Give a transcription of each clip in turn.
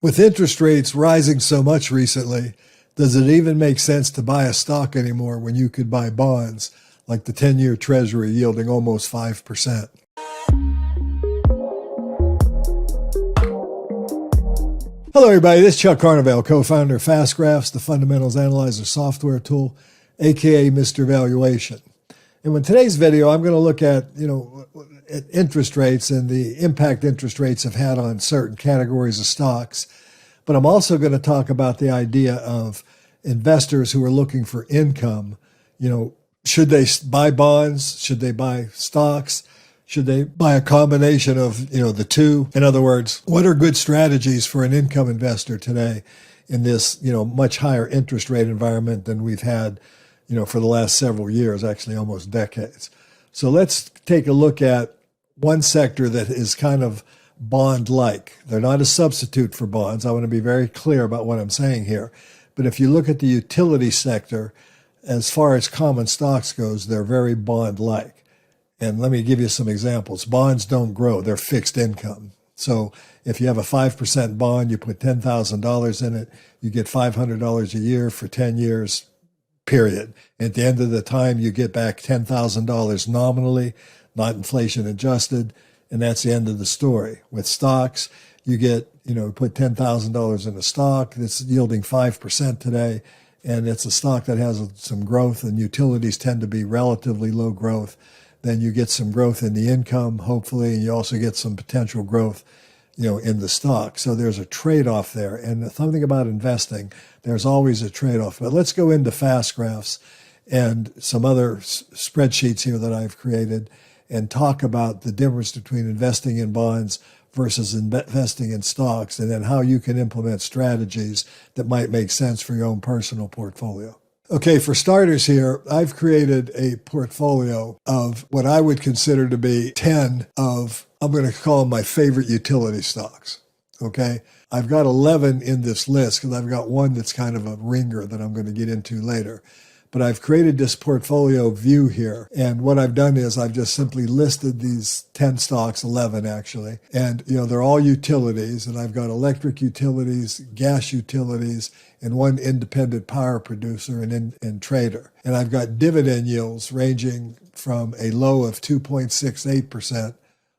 With interest rates rising so much recently, does it even make sense to buy a stock anymore when you could buy bonds like the 10-year Treasury yielding almost 5%? Hello everybody, this is Chuck Carnevale, co-founder of Fast Graphs, the fundamentals analyzer software tool, a.k.a. Mr. Valuation. And in today's video, I'm going to look at, at interest rates and the impact interest rates have had on certain categories of stocks. But I'm also going to talk about the idea of investors who are looking for income. Should they buy bonds? Should they buy stocks? Should they buy a combination of, the two? In other words, what are good strategies for an income investor today in this, much higher interest rate environment than we've had, for the last several years, actually almost decades. So let's take a look at one sector that is kind of bond-like. They're not a substitute for bonds. I want to be very clear about what I'm saying here. But if you look at the utility sector, as far as common stocks goes, they're very bond-like. And let me give you some examples. Bonds don't grow. They're fixed income. So if you have a 5% bond, you put $10,000 in it, you get $500 a year for 10 years, period. At the end of the time, you get back $10,000 nominally, not inflation adjusted, and that's the end of the story. With stocks, you get, put $10,000 in a stock that's yielding 5% today, and it's a stock that has some growth, and utilities tend to be relatively low growth. Then you get some growth in the income, hopefully, and you also get some potential growth, in the stock. So there's a trade-off there. And something about investing, there's always a trade-off. But let's go into Fast Graphs and some other spreadsheets here that I've created and talk about the difference between investing in bonds versus investing in stocks, and then how you can implement strategies that might make sense for your own personal portfolio. Okay, for starters here, I've created a portfolio of what I would consider to be 10 of, I'm going to call them my favorite utility stocks. Okay, I've got 11 in this list because I've got one that's kind of a ringer that I'm going to get into later. But I've created this portfolio view here. And what I've done is I've just simply listed these 10 stocks, 11 actually. And, they're all utilities. And I've got electric utilities, gas utilities, and one independent power producer and trader. And I've got dividend yields ranging from a low of 2.68%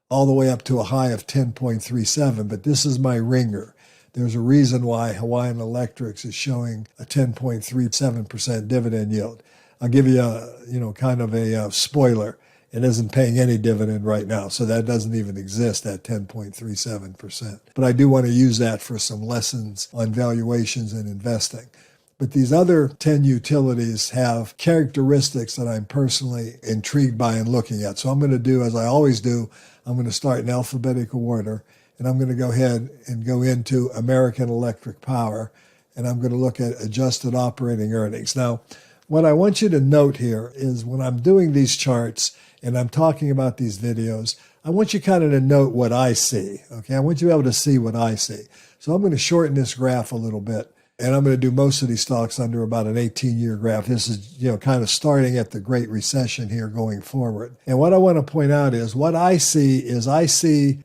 all the way up to a high of 10.37. But this is my ringer. There's a reason why Hawaiian Electric is showing a 10.37% dividend yield. I'll give you kind of a spoiler. It isn't paying any dividend right now, so that doesn't even exist at 10.37%. But I do want to use that for some lessons on valuations and investing. But these other 10 utilities have characteristics that I'm personally intrigued by and looking at. So I'm going to do, as I always do, I'm going to start in alphabetical order. And I'm going to go ahead and go into American Electric Power, and I'm going to look at adjusted operating earnings. Now, what I want you to note here is when I'm doing these charts and I'm talking about these videos, I want you kind of to note what I see, okay? I want you to be able to see what I see. So I'm going to shorten this graph a little bit, and I'm going to do most of these stocks under about an 18-year graph. This is, kind of starting at the Great Recession here going forward. And what I want to point out is what I see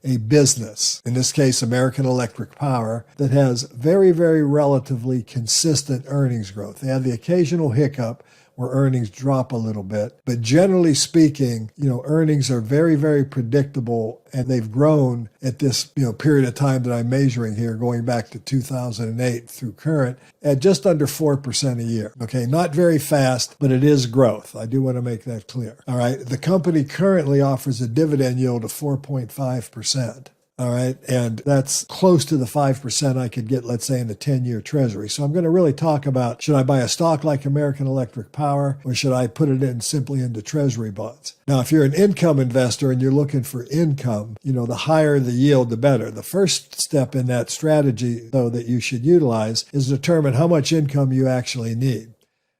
a business, in this case, American Electric Power, that has very, very relatively consistent earnings growth. They have the occasional hiccup where earnings drop a little bit. But generally speaking, earnings are very, very predictable, and they've grown at this, period of time that I'm measuring here, going back to 2008 through current, at just under 4% a year. Okay, not very fast, but it is growth. I do want to make that clear. All right, the company currently offers a dividend yield of 4.5%. All right, and that's close to the 5% I could get, let's say, in the 10-year Treasury. So I'm going to really talk about, should I buy a stock like American Electric Power, or should I put it in simply into Treasury bonds? Now, if you're an income investor and you're looking for income, the higher the yield, the better. The first step in that strategy, though, that you should utilize is determine how much income you actually need.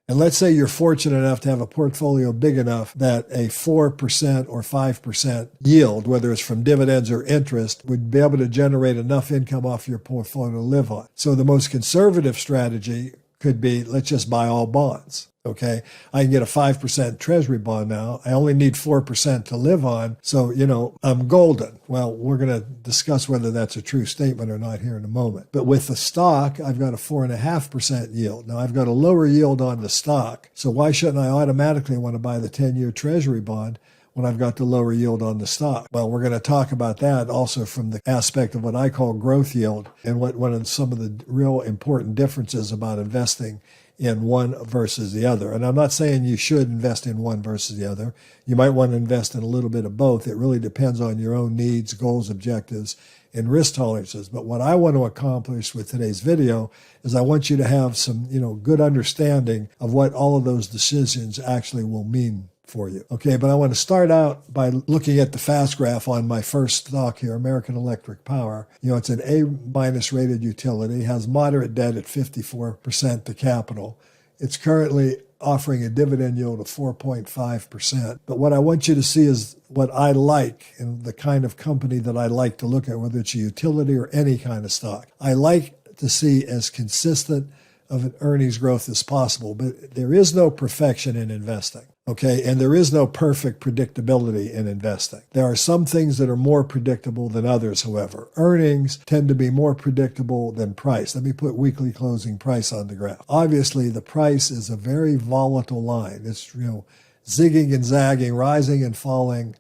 And let's say you're fortunate enough to have a portfolio big enough that a 4% or 5% yield, whether it's from dividends or interest, would be able to generate enough income off your portfolio to live on. So the most conservative strategy could be, let's just buy all bonds. Okay, I can get a 5% treasury bond now. I only need 4% to live on. So, I'm golden. Well, we're going to discuss whether that's a true statement or not here in a moment. But with the stock, I've got a 4.5% yield. Now, I've got a lower yield on the stock. So why shouldn't I automatically want to buy the 10-year treasury bond when I've got the lower yield on the stock? Well, we're going to talk about that also from the aspect of what I call growth yield and what one of some of the real important differences about investing in one versus the other. And I'm not saying you should invest in one versus the other. You might want to invest in a little bit of both. It really depends on your own needs, goals, objectives, and risk tolerances. But what I want to accomplish with today's video is I want you to have some, good understanding of what all of those decisions actually will mean for you. Okay, but I want to start out by looking at the fast graph on my first stock here, American Electric Power. It's an A- rated utility, has moderate debt at 54% to capital. It's currently offering a dividend yield of 4.5%. But what I want you to see is what I like and the kind of company that I like to look at, whether it's a utility or any kind of stock. I like to see as consistent of an earnings growth as possible, but there is no perfection in investing. Okay, and there is no perfect predictability in investing. There are some things that are more predictable than others, however. Earnings tend to be more predictable than price. Let me put weekly closing price on the graph. Obviously, the price is a very volatile line. It's, zigging and zagging, rising and falling,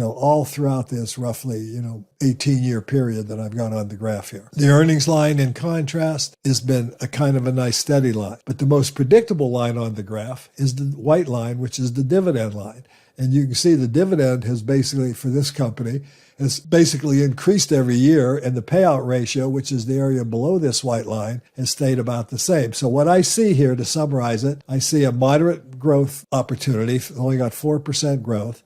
all throughout this roughly, 18-year period that I've got on the graph here. The earnings line, in contrast, has been a kind of a nice steady line. But the most predictable line on the graph is the white line, which is the dividend line. And you can see the dividend has basically, for this company, has basically increased every year, and the payout ratio, which is the area below this white line, has stayed about the same. So what I see here, to summarize it, I see a moderate growth opportunity, only got 4% growth.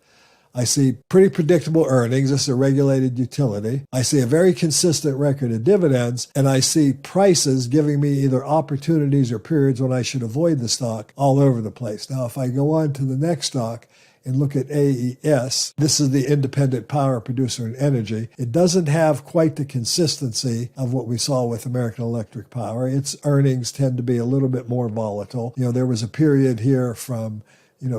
I see pretty predictable earnings. This is a regulated utility. I see a very consistent record of dividends, and I see prices giving me either opportunities or periods when I should avoid the stock all over the place. Now, if I go on to the next stock and look at AES, this is the independent power producer in energy. It doesn't have quite the consistency of what we saw with American Electric Power. Its earnings tend to be a little bit more volatile. There was a period here from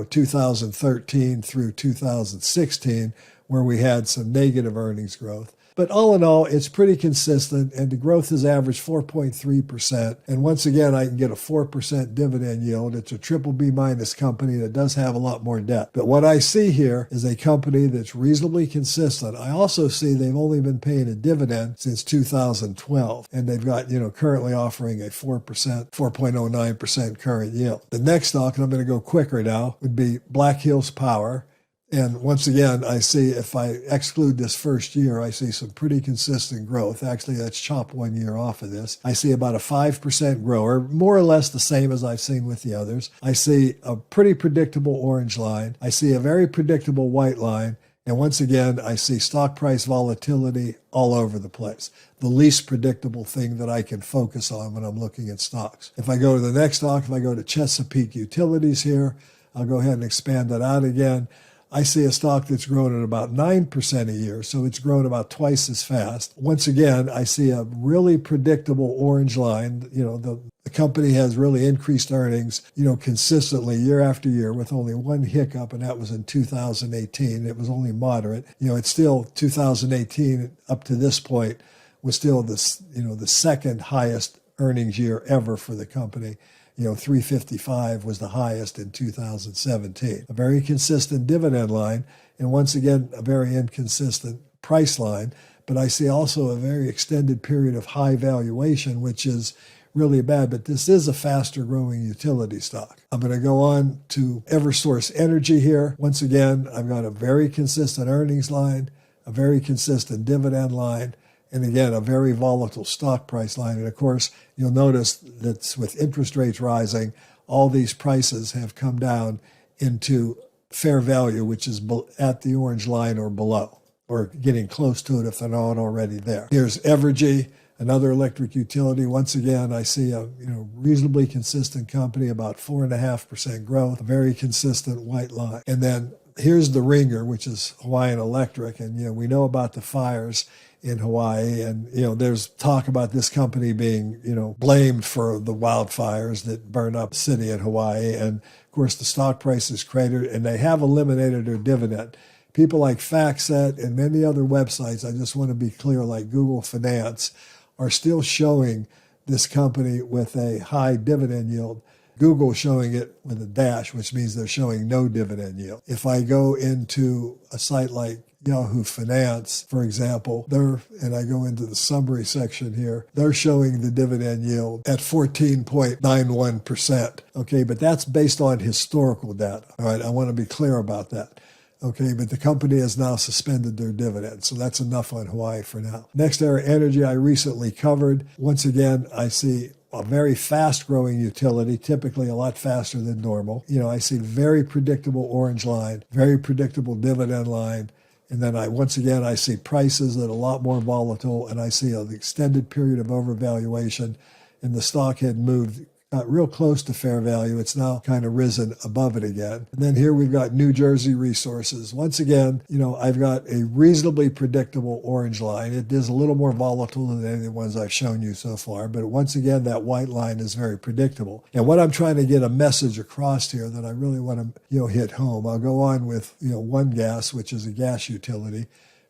2013 through 2016, where we had some negative earnings growth. But all in all, it's pretty consistent, and the growth has averaged 4.3%. And once again, I can get a 4% dividend yield. It's a BBB- company that does have a lot more debt. But what I see here is a company that's reasonably consistent. I also see they've only been paying a dividend since 2012, and they've got, currently offering a 4.09% current yield. The next stock, and I'm going to go quicker now, would be Black Hills Power. And once again, I see, if I exclude this first year, I see some pretty consistent growth. Actually, let's chop 1 year off of this. I see about a 5% grower, more or less the same as I've seen with the others. I see a pretty predictable orange line. I see a very predictable white line. And once again, I see stock price volatility all over the place. The least predictable thing that I can focus on when I'm looking at stocks. If I go to the next stock, if I go to Chesapeake Utilities here, I'll go ahead and expand that out again. I see a stock that's grown at about 9% a year, so it's grown about twice as fast. Once again, I see a really predictable orange line. The company has really increased earnings, consistently year after year with only one hiccup, and that was in 2018. It was only moderate. It's still 2018 up to this point was still the second highest earnings year ever for the company. 355 was the highest in 2017. A very consistent dividend line, and once again, a very inconsistent price line. But I see also a very extended period of high valuation, which is really bad. But this is a faster growing utility stock. I'm going to go on to Eversource Energy here. Once again, I've got a very consistent earnings line, a very consistent dividend line, and again, a very volatile stock price line. And of course, you'll notice that with interest rates rising, all these prices have come down into fair value, which is at the orange line or below, or getting close to it if they're not already there. Here's Evergy, another electric utility. Once again, I see a reasonably consistent company, about 4.5% growth, a very consistent white line. And then here's the ringer, which is Hawaiian Electric. And we know about the fires in Hawaii. And, there's talk about this company being, blamed for the wildfires that burned up the city in Hawaii. And of course, the stock price is cratered, and they have eliminated their dividend. People like FactSet and many other websites, I just want to be clear, like Google Finance, are still showing this company with a high dividend yield. Google showing it with a dash, which means they're showing no dividend yield. If I go into a site like Yahoo Finance, for example, and I go into the summary section here, they're showing the dividend yield at 14.91%. Okay, but that's based on historical data. All right, I want to be clear about that. Okay, but the company has now suspended their dividend, so that's enough on Hawaii for now. Nextera Energy I recently covered. Once again, I see a very fast-growing utility, typically a lot faster than normal. I see very predictable orange line, very predictable dividend line, and then I see prices that are a lot more volatile, and I see an extended period of overvaluation, and the stock had moved real close to fair value. It's now kind of risen above it again. And then here we've got New Jersey Resources. Once again, I've got a reasonably predictable orange line. It is a little more volatile than any of the ones I've shown you so far, but once again, that white line is very predictable. And what I'm trying to get a message across here that I really want to, hit home, I'll go on with, One Gas, which is a gas utility,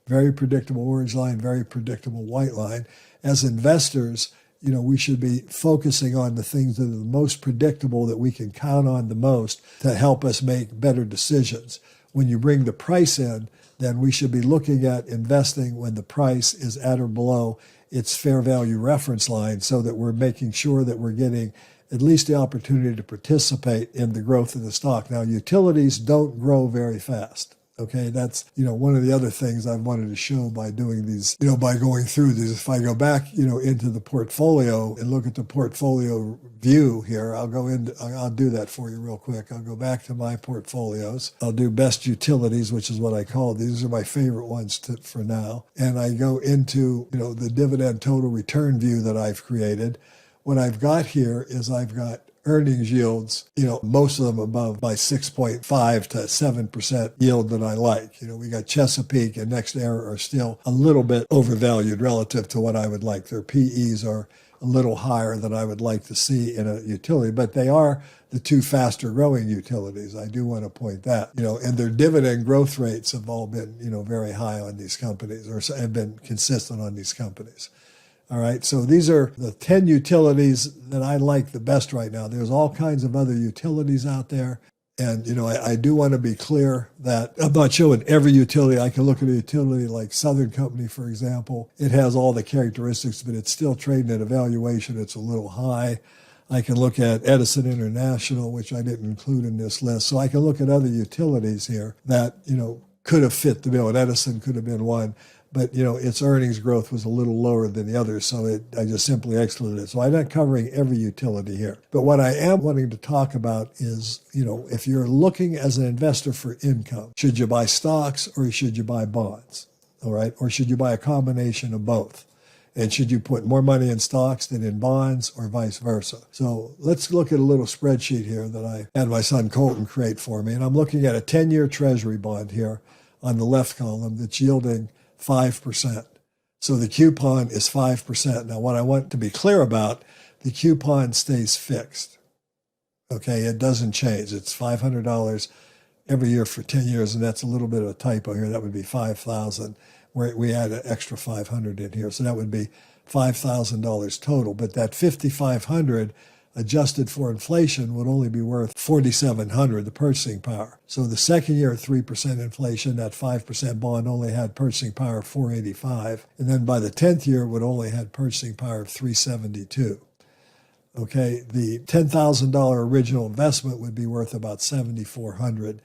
very predictable orange line, very predictable white line. As investors, we should be focusing on the things that are the most predictable, that we can count on the most to help us make better decisions. When you bring the price in, then we should be looking at investing when the price is at or below its fair value reference line, so that we're making sure that we're getting at least the opportunity to participate in the growth of the stock. Now, utilities don't grow very fast. Okay, that's, one of the other things I wanted to show by doing these, by going through these. If I go back, into the portfolio and look at the portfolio view here, I'll do that for you real quick. I'll go back to my portfolios. I'll do best utilities, which is what I call these. These are my favorite ones for now. And I go into, the dividend total return view that I've created. What I've got here is I've got earnings yields, most of them above my 6.5 to 7% yield that I like. We got Chesapeake and Nextera are still a little bit overvalued relative to what I would like. Their PEs are a little higher than I would like to see in a utility, but they are the two faster growing utilities. I do want to point that, and their dividend growth rates have all been, very high on these companies, or have been consistent on these companies. All right, so these are the 10 utilities that I like the best right now. There's all kinds of other utilities out there. And, I do want to be clear that I'm not showing every utility. I can look at a utility like Southern Company, for example. It has all the characteristics, but it's still trading at a valuation. It's a little high. I can look at Edison International, which I didn't include in this list. So I can look at other utilities here that, could have fit the bill. And Edison could have been one. But, its earnings growth was a little lower than the others, so I just simply excluded it. So I'm not covering every utility here. But what I am wanting to talk about is, if you're looking as an investor for income, should you buy stocks or should you buy bonds? All right? Or should you buy a combination of both? And should you put more money in stocks than in bonds, or vice versa? So let's look at a little spreadsheet here that I had my son Colton create for me. And I'm looking at a 10-year Treasury bond here on the left column that's yielding 5%. So the coupon is 5%. Now, what I want to be clear about, the coupon stays fixed. Okay, it doesn't change. It's $500 every year for 10 years, and that's a little bit of a typo here. That would be $5,000, where we add an extra $500 in here. So that would be $5,000 total. But that $5,500 adjusted for inflation would only be worth $4,700, the purchasing power. So the second year at 3% inflation, that 5% bond only had purchasing power of $485. And then by the 10th year, it would only had purchasing power of $372. Okay, the $10,000 original investment would be worth about $7,400,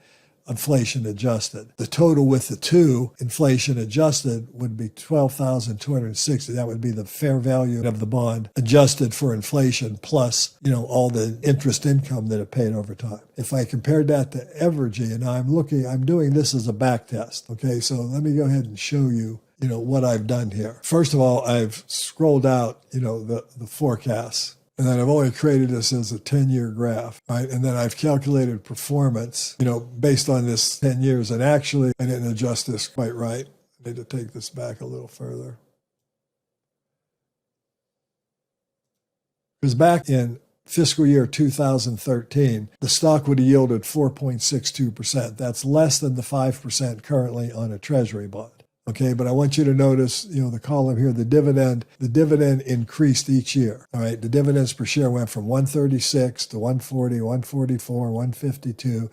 inflation adjusted. The total with the two, inflation adjusted, would be $12,260. That would be the fair value of the bond adjusted for inflation plus, all the interest income that it paid over time. If I compared that to Evergy, and I'm doing this as a back test. Okay, so let me go ahead and show you, what I've done here. First of all, I've scrolled out, the forecasts. And then I've only created this as a 10-year graph, right? And then I've calculated performance, based on this 10 years. And actually, I didn't adjust this quite right. I need to take this back a little further. Because back in fiscal year 2013, the stock would have yielded 4.62%. That's less than the 5% currently on a treasury bond. Okay, but I want you to notice, the column here, the dividend increased each year. All right, the dividends per share went from 136 to 140, 144, 152.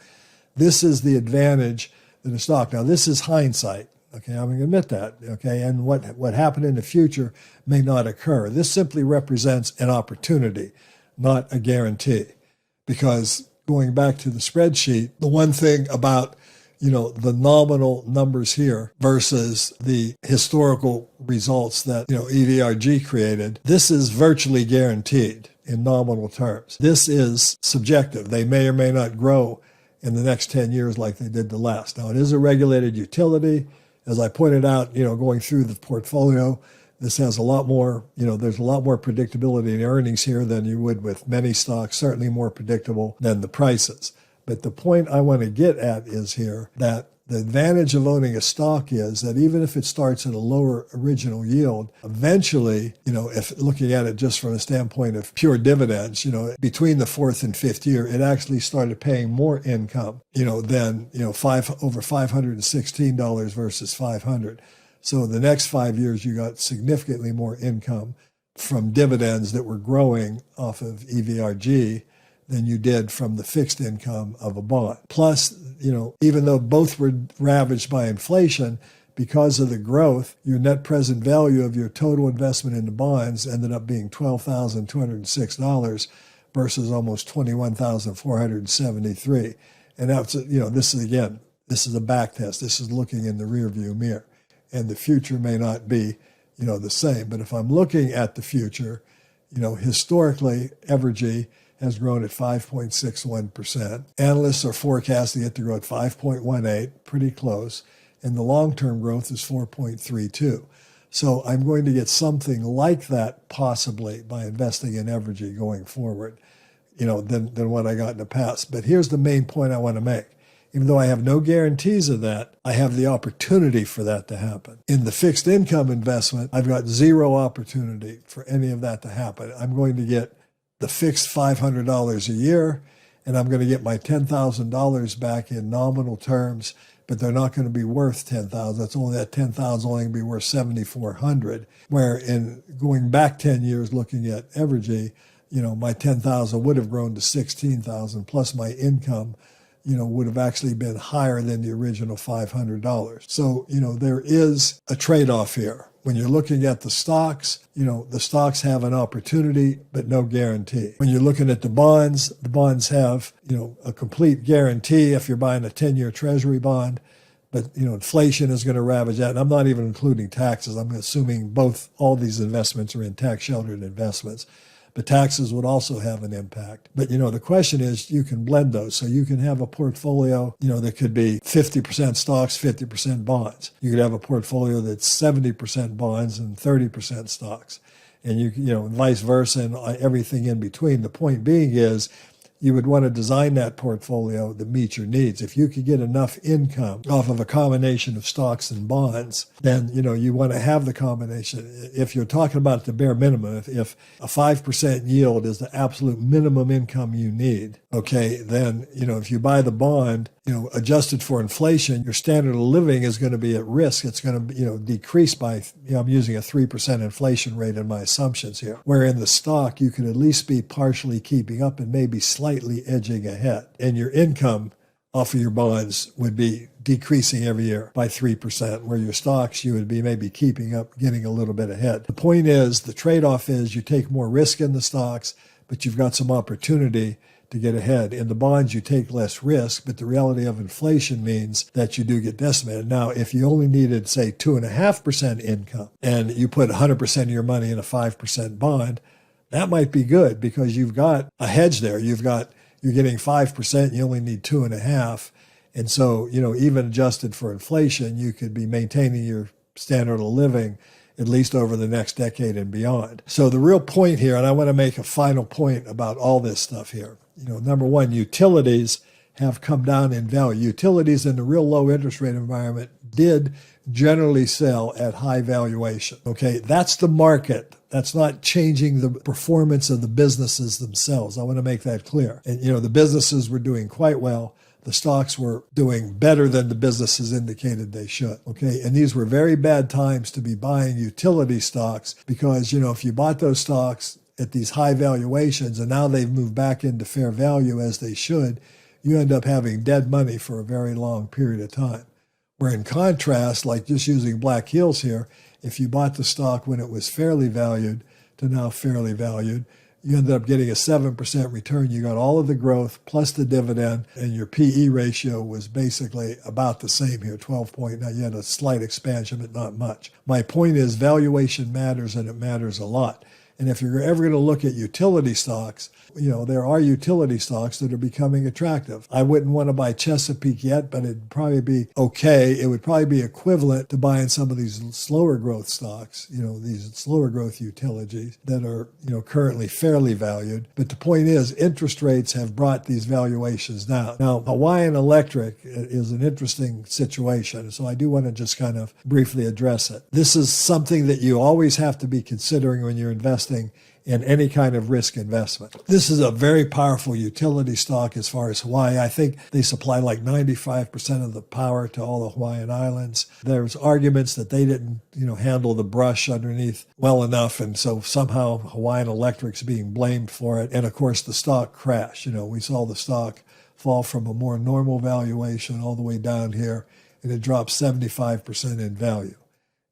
This is the advantage of the stock. Now, this is hindsight. Okay, I'm going to admit that. Okay, and what happened in the future may not occur. This simply represents an opportunity, not a guarantee. Because going back to the spreadsheet, the one thing about the nominal numbers here versus the historical results that, EVRG created, this is virtually guaranteed in nominal terms. This is subjective. They may or may not grow in the next 10 years like they did the last. Now, it is a regulated utility. As I pointed out, going through the portfolio, this has a lot more, there's a lot more predictability in earnings here than you would with many stocks, certainly more predictable than the prices. But the point I want to get at is here that the advantage of owning a stock is that even if it starts at a lower original yield, eventually, if looking at it just from a standpoint of pure dividends, between the fourth and fifth year, it actually started paying more income, than, over $516 versus $500. So the next 5 years, you got significantly more income from dividends that were growing off of EVRG than you did from the fixed income of a bond. Plus, even though both were ravaged by inflation, because of the growth, your net present value of your total investment in the bonds ended up being $12,206 versus almost $21,473. And that's, this is a back test. This is looking in the rearview mirror. And the future may not be, the same. But if I'm looking at the future, historically, Evergy has grown at 5.61%. Analysts are forecasting it to grow at 5.18, pretty close. And the long-term growth is 4.32. So I'm going to get something like that possibly by investing in Evergy going forward, than what I got in the past. But here's the main point I want to make. Even though I have no guarantees of that, I have the opportunity for that to happen. In the fixed income investment, I've got zero opportunity for any of that to happen. I'm going to get the fixed $500 a year, and I'm going to get my $10,000 back in nominal terms, but they're not going to be worth $10,000. That's only that $10,000 only going to be worth $7,400. Where in going back 10 years, looking at Evergy, my $10,000 would have grown to $16,000, plus my income, would have actually been higher than the original $500. So, there is a trade-off here. When you're looking at the stocks, the stocks have an opportunity, but no guarantee. When you're looking at the bonds have, a complete guarantee if you're buying a 10-year treasury bond. But, inflation is going to ravage that. And I'm not even including taxes. I'm assuming all these investments are in tax-sheltered investments. But taxes would also have an impact. But, the question is, you can blend those. So you can have a portfolio, that could be 50% stocks, 50% bonds. You could have a portfolio that's 70% bonds and 30% stocks. And vice versa and everything in between. The point being is, you would want to design that portfolio that meets your needs. If you could get enough income off of a combination of stocks and bonds, then, you want to have the combination. If you're talking about the bare minimum, if a 5% yield is the absolute minimum income you need, okay, then, if you buy the bond, adjusted for inflation, your standard of living is going to be at risk. It's going to, decrease by, I'm using a 3% inflation rate in my assumptions here. Where in the stock, you could at least be partially keeping up and maybe slightly edging ahead. And your income off of your bonds would be decreasing every year by 3%, where your stocks, you would be maybe keeping up, getting a little bit ahead. The point is, the trade-off is you take more risk in the stocks, but you've got some opportunity to get ahead. In the bonds, you take less risk, but the reality of inflation means that you do get decimated. Now, if you only needed, say, 2.5% income, and you put 100% of your money in a 5% bond, that might be good because you've got a hedge there. You're getting 5%, you only need 2.5%. And so, even adjusted for inflation, you could be maintaining your standard of living at least over the next decade and beyond. So the real point here, and I want to make a final point about all this stuff here. Number one, utilities have come down in value. Utilities in the real low interest rate environment did generally sell at high valuation. Okay, that's the market. That's not changing the performance of the businesses themselves. I want to make that clear. And, the businesses were doing quite well. The stocks were doing better than the businesses indicated they should. Okay, and these were very bad times to be buying utility stocks because, if you bought those stocks at these high valuations and now they've moved back into fair value as they should, you end up having dead money for a very long period of time. Where in contrast, like just using Black Hills here, if you bought the stock when it was fairly valued to now fairly valued, you ended up getting a 7% return. You got all of the growth plus the dividend, and your PE ratio was basically about the same here, 12.9. You had a slight expansion, but not much. My point is valuation matters, and it matters a lot. And if you're ever going to look at utility stocks, there are utility stocks that are becoming attractive. I wouldn't want to buy Chesapeake yet, but it'd probably be okay. It would probably be equivalent to buying some of these slower growth stocks, these slower growth utilities that are, currently fairly valued. But the point is, interest rates have brought these valuations down. Now, Hawaiian Electric is an interesting situation, so I do want to just kind of briefly address it. This is something that you always have to be considering when you're investing in any kind of risk investment. This is a very powerful utility stock as far as Hawaii. I think they supply like 95% of the power to all the Hawaiian Islands. There's arguments that they didn't, handle the brush underneath well enough, and so somehow Hawaiian Electric's being blamed for it. And of course, the stock crashed. We saw the stock fall from a more normal valuation all the way down here, and it dropped 75% in value.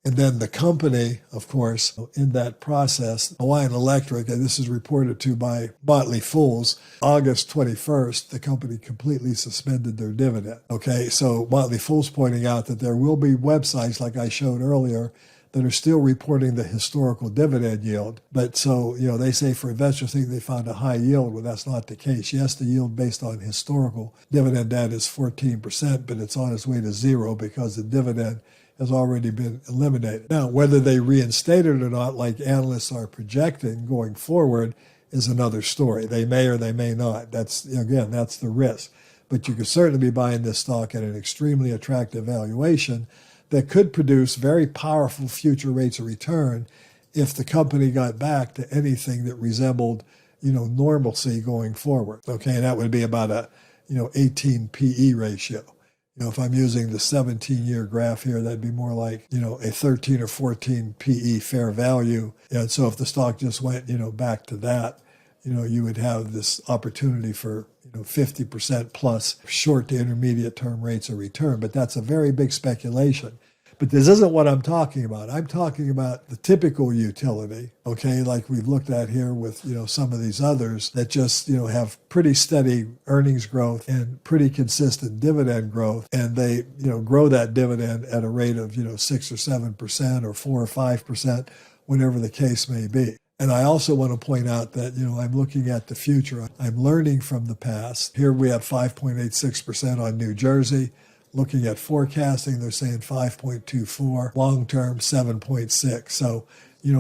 And then the company, of course, in that process, Hawaiian Electric, and this is reported to by Motley Fools, August 21st, the company completely suspended their dividend. Okay, so Motley Fool's pointing out that there will be websites, like I showed earlier, that are still reporting the historical dividend yield. But so, they say for investors think they found a high yield. Well, that's not the case. Yes, the yield based on historical dividend data is 14%, but it's on its way to zero because the dividend has already been eliminated. Now, whether they reinstate it or not, like analysts are projecting going forward, is another story. They may or they may not. That's the risk. But you could certainly be buying this stock at an extremely attractive valuation that could produce very powerful future rates of return if the company got back to anything that resembled, normalcy going forward. Okay, and that would be about a, 18 PE ratio. If I'm using the 17-year graph here, that'd be more like, a 13 or 14 PE fair value. And so if the stock just went, back to that, you would have this opportunity for, 50% plus short to intermediate term rates of return. But that's a very big speculation. But this isn't what I'm talking about. I'm talking about the typical utility, okay, like we've looked at here with, some of these others that just, have pretty steady earnings growth and pretty consistent dividend growth. And they, grow that dividend at a rate of, 6 or 7% or 4 or 5%, whatever the case may be. And I also want to point out that, I'm looking at the future. I'm learning from the past. Here we have 5.86% on New Jersey. Looking at forecasting, they're saying 5.24, long-term 7.6. So,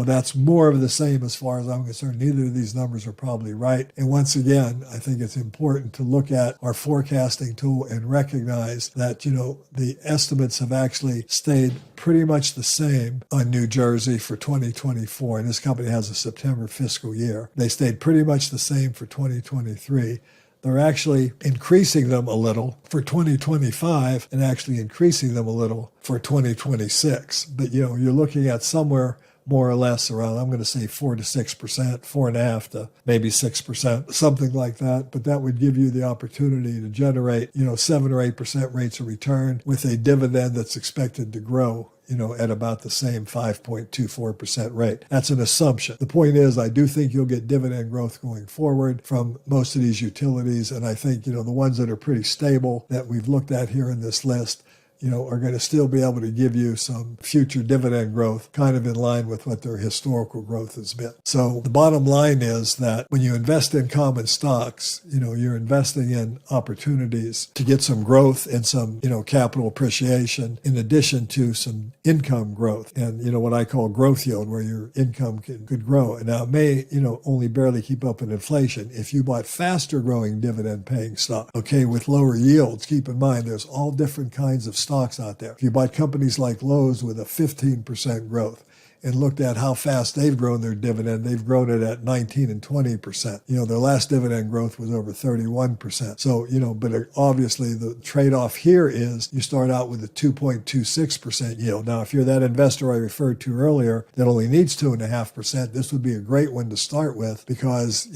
that's more of the same as far as I'm concerned. Neither of these numbers are probably right. And once again, I think it's important to look at our forecasting tool and recognize that, the estimates have actually stayed pretty much the same on New Jersey for 2024. And this company has a September fiscal year. They stayed pretty much the same for 2023. They're actually increasing them a little for 2025 and actually increasing them a little for 2026. But, you're looking at somewhere more or less around, I'm going to say 4 to 6%, 4.5 to maybe 6%, something like that. But that would give you the opportunity to generate, 7 or 8% rates of return with a dividend that's expected to grow, at about the same 5.24% rate. That's an assumption. The point is, I do think you'll get dividend growth going forward from most of these utilities. And I think, the ones that are pretty stable that we've looked at here in this list, are going to still be able to give you some future dividend growth, kind of in line with what their historical growth has been. So the bottom line is that when you invest in common stocks, you're investing in opportunities to get some growth and some, capital appreciation in addition to some income growth and, what I call growth yield, where your income could grow. And now it may, only barely keep up with inflation. If you bought faster growing dividend paying stock, okay, with lower yields, keep in mind, there's all different kinds of stocks out there. If you bought companies like Lowe's with a 15% growth and looked at how fast they've grown their dividend, they've grown it at 19 and 20%. Their last dividend growth was over 31%. So, but obviously the trade-off here is you start out with a 2.26% yield. Now, if you're that investor I referred to earlier that only needs 2.5%, this would be a great one to start with because,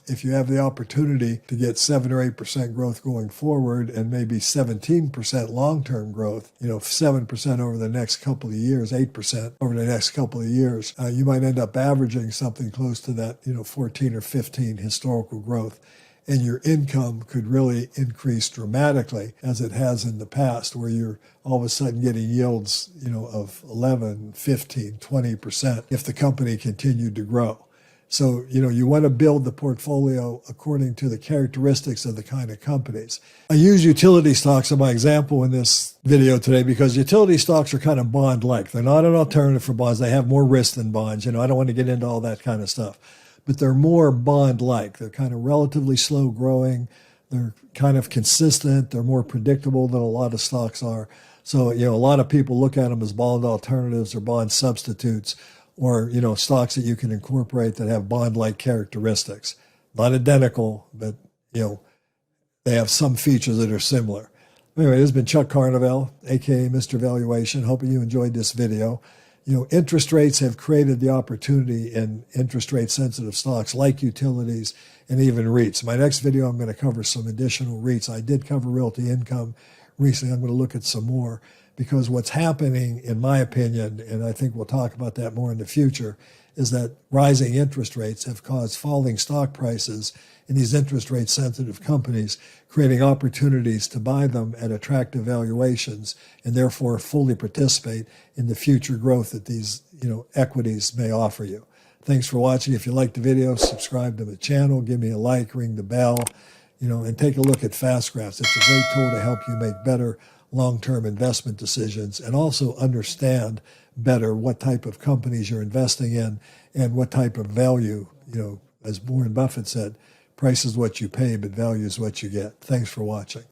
if you have the opportunity to get 7 or 8% growth going forward and maybe 17% long-term growth, 7% over the next couple of years, 8% over the next couple of years, you might end up averaging something close to that, 14 or 15 historical growth. And your income could really increase dramatically as it has in the past, where you're all of a sudden getting yields, of 11, 15, 20% if the company continued to grow. So, you want to build the portfolio according to the characteristics of the kind of companies. I use utility stocks as my example in this video today because utility stocks are kind of bond-like. They're not an alternative for bonds. They have more risk than bonds. I don't want to get into all that kind of stuff. But they're more bond-like. They're kind of relatively slow growing. They're kind of consistent. They're more predictable than a lot of stocks are. So, a lot of people look at them as bond alternatives or bond substitutes, or, stocks that you can incorporate that have bond-like characteristics. Not identical, but, they have some features that are similar. Anyway, this has been Chuck Carnevale, a.k.a. Mr. Valuation. Hoping you enjoyed this video. Interest rates have created the opportunity in interest rate sensitive stocks like utilities and even REITs. My next video, I'm going to cover some additional REITs. I did cover Realty Income recently. I'm going to look at some more. Because what's happening, in my opinion, and I think we'll talk about that more in the future, is that rising interest rates have caused falling stock prices in these interest rate sensitive companies, creating opportunities to buy them at attractive valuations and therefore fully participate in the future growth that these equities may offer you. Thanks for watching. If you liked the video, subscribe to the channel, give me a like, ring the bell, and take a look at Fast Graphs. It's a great tool to help you make better long-term investment decisions and also understand better what type of companies you're investing in and what type of value, as Warren Buffett said, price is what you pay, but value is what you get. Thanks for watching.